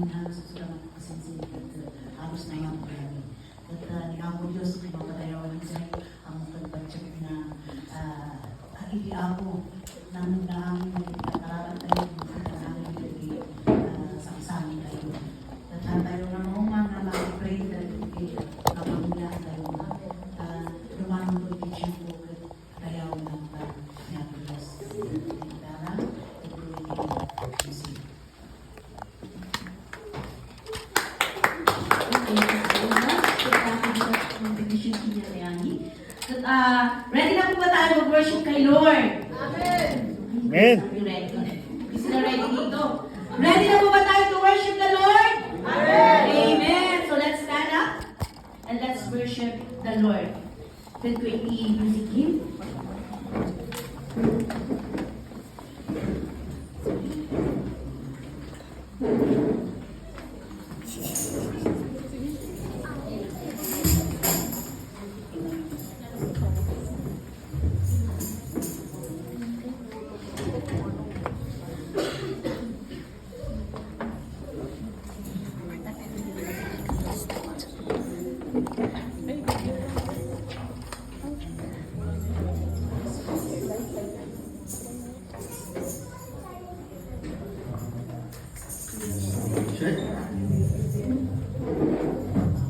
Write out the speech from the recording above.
na sa sulang kasinsin at harus na yung kami. At nangako Diyos, pinapadayawan sa ang pagbatsyak na hindi ako nang namin nagkakararan tayo sa kasamin tayo. At tayo na maumang na mag-pray tayo kapamilya tayo lumanong po teaching po tayaw ng Diyos. Dara, ituloy kayo. Ready na po ba tayo mag-worship kay Lord? Amen. Amen. Is na ready dito? Ready na po ba tayo to worship the Lord? Amen. Amen. So let's stand up and let's worship the Lord. Then ko i-music him.